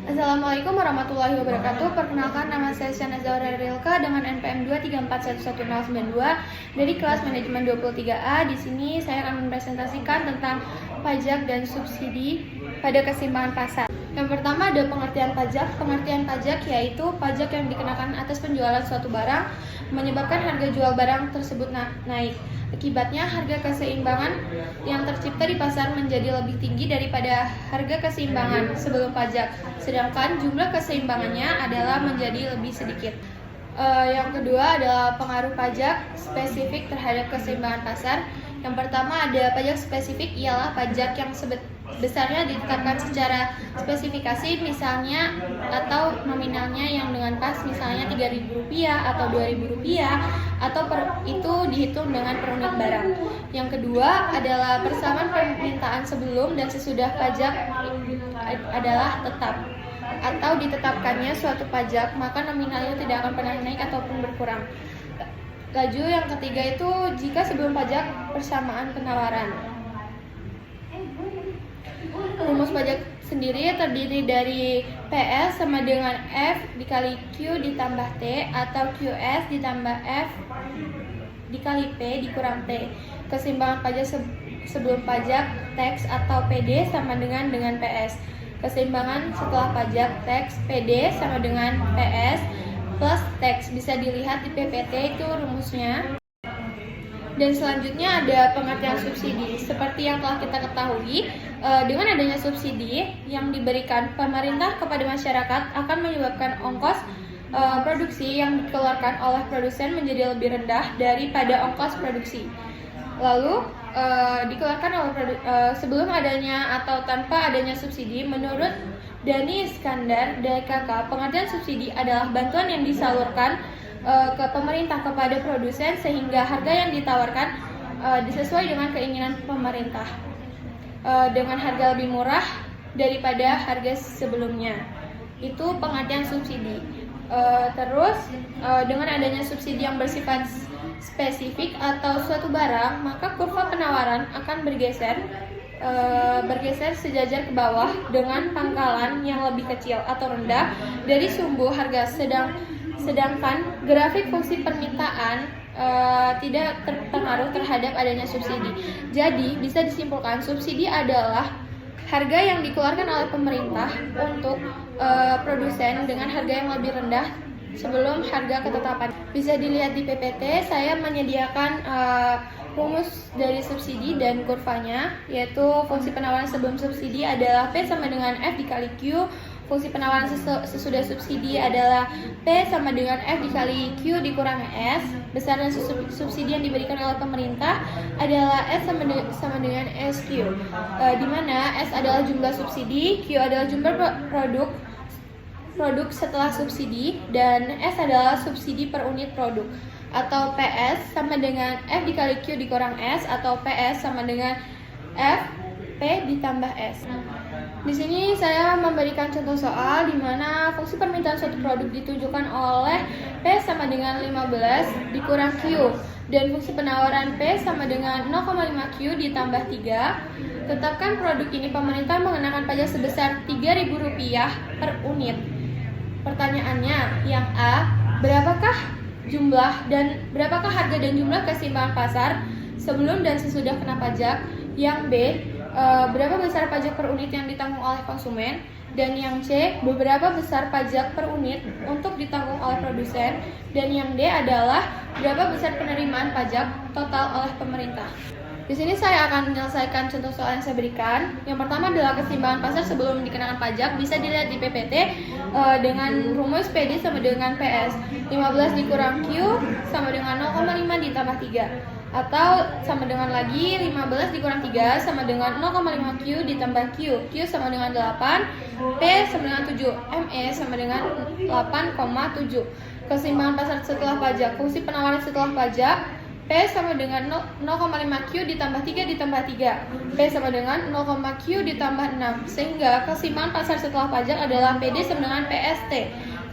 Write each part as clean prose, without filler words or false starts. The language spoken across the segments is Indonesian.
Assalamualaikum warahmatullahi wabarakatuh. Perkenalkan, nama saya Syana Zahra Rilka dengan NPM 234111092 dari kelas manajemen 23A. Di sini saya akan mempresentasikan tentang pajak dan subsidi pada keseimbangan pasar. Yang pertama ada pengertian pajak. Pengertian pajak yaitu pajak yang dikenakan atas penjualan suatu barang menyebabkan harga jual barang tersebut naik. Akibatnya harga keseimbangan yang tercipta di pasar menjadi lebih tinggi daripada harga keseimbangan sebelum pajak, sedangkan jumlah keseimbangannya adalah menjadi lebih sedikit. Yang kedua adalah pengaruh pajak spesifik terhadap keseimbangan pasar. Yang pertama ada pajak spesifik, ialah pajak yang besarnya ditetapkan secara spesifikasi misalnya atau nominalnya yang dengan pas misalnya Rp3.000 atau Rp2.000 atau itu dihitung dengan per unit barang. Yang kedua adalah persamaan permintaan sebelum dan sesudah pajak adalah tetap atau ditetapkannya suatu pajak, maka nominalnya tidak akan pernah naik ataupun berkurang. Laju yang ketiga itu jika sebelum pajak persamaan penawaran. Rumus pajak sendiri terdiri dari PS sama dengan F dikali Q ditambah T atau QS ditambah F dikali P dikurang T. Keseimbangan pajak sebelum pajak tax atau PD sama dengan PS. Keseimbangan setelah pajak tax PD sama dengan PS plus tax. Bisa dilihat di PPT itu rumusnya. Dan selanjutnya ada pengertian subsidi. Seperti yang telah kita ketahui, dengan adanya subsidi yang diberikan pemerintah kepada masyarakat akan menyebabkan ongkos produksi yang dikeluarkan oleh produsen menjadi lebih rendah daripada ongkos produksi. Lalu dikeluarkan oleh sebelum adanya atau tanpa adanya subsidi. Menurut Dhani Iskandar DKK, pengertian subsidi adalah bantuan yang disalurkan ke pemerintah kepada produsen sehingga harga yang ditawarkan disesuai dengan keinginan pemerintah dengan harga lebih murah daripada harga sebelumnya. Itu pengertian subsidi. Terus dengan adanya subsidi yang bersifat spesifik atau suatu barang, maka kurva penawaran akan bergeser sejajar ke bawah dengan pangkalan yang lebih kecil atau rendah dari sumbu harga, sedangkan grafik fungsi permintaan tidak terpengaruh terhadap adanya subsidi. Jadi bisa disimpulkan subsidi adalah harga yang dikeluarkan oleh pemerintah untuk produsen dengan harga yang lebih rendah sebelum harga ketetapan. Bisa dilihat di PPT, saya menyediakan rumus dari subsidi dan kurvanya, yaitu fungsi penawaran sebelum subsidi adalah P sama dengan F dikali Q. Fungsi penawaran sesudah subsidi adalah P sama dengan F dikali Q dikurang S. Besaran subsidi yang diberikan oleh pemerintah adalah S sama dengan SQ, di mana S adalah jumlah subsidi, Q adalah jumlah produk setelah subsidi, dan S adalah subsidi per unit produk. Atau PS sama dengan F dikali Q dikurang S, atau PS sama dengan F P ditambah S. Di sini saya memberikan contoh soal di mana fungsi permintaan suatu produk ditunjukkan oleh P sama dengan 15 dikurang Q, dan fungsi penawaran P sama dengan 0,5 Q ditambah 3. Tetapkan produk ini pemerintah mengenakan pajak sebesar Rp3.000 per unit. Pertanyaannya, yang A, berapakah harga dan jumlah keseimbangan pasar sebelum dan sesudah kena pajak? Yang B, berapa besar pajak per unit yang ditanggung oleh konsumen? Dan yang C, berapa besar pajak per unit untuk ditanggung oleh produsen? Dan yang D adalah berapa besar penerimaan pajak total oleh pemerintah? Di sini saya akan menyelesaikan contoh soal yang saya berikan. Yang pertama adalah keseimbangan pasar sebelum dikenakan pajak. Bisa dilihat di PPT dengan rumus PD sama dengan PS. 15 dikurang Q sama dengan 0,5 ditambah 3. Atau sama dengan lagi 15 dikurang 3 sama dengan 0,5 Q ditambah Q. Q sama dengan 8, P sama dengan 7, ME sama dengan 8,7. Keseimbangan pasar setelah pajak. Fungsi penawaran setelah pajak, P sama dengan 0,5 Q ditambah 3 ditambah 3. P sama dengan 0, Q ditambah 6. Sehingga keseimbangan pasar setelah pajak adalah PD sama dengan PST.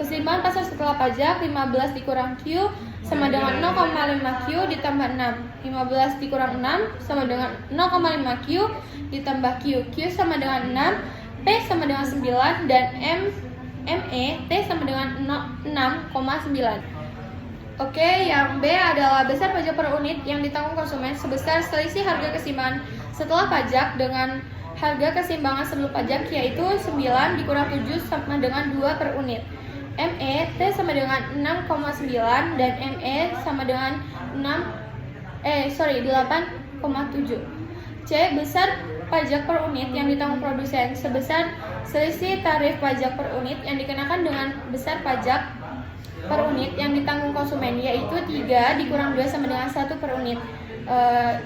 Keseimbangan pasar setelah pajak 15 dikurang Q sama dengan 0,5 Q ditambah 6. 15 dikurang 6 sama dengan 0,5 Q ditambah Q. Q sama dengan 6, P sama dengan 9 dan ME T sama dengan 6,9. Oke, yang B adalah besar pajak per unit yang ditanggung konsumen sebesar selisih harga keseimbangan setelah pajak dengan harga keseimbangan sebelum pajak, yaitu 9 dikurang 7 sama dengan 2 per unit. ME T sama dengan 6,9 dan ME sama dengan 8,7. C. Besar pajak per unit yang ditanggung produsen sebesar selisih tarif pajak per unit yang dikenakan dengan besar pajak per unit yang ditanggung konsumen, yaitu 3 dikurang 2 sama dengan 1 per unit.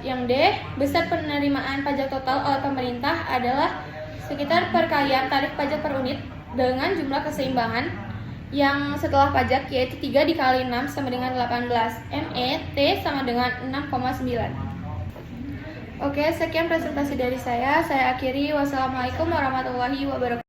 Yang D. Besar penerimaan pajak total oleh pemerintah adalah sekitar perkalian tarif pajak per unit dengan jumlah keseimbangan yang setelah pajak, yaitu 3 dikali 6 sama dengan 18. ME T sama dengan 6,9. Oke, sekian presentasi dari saya. Saya akhiri. Wassalamualaikum warahmatullahi wabarakatuh.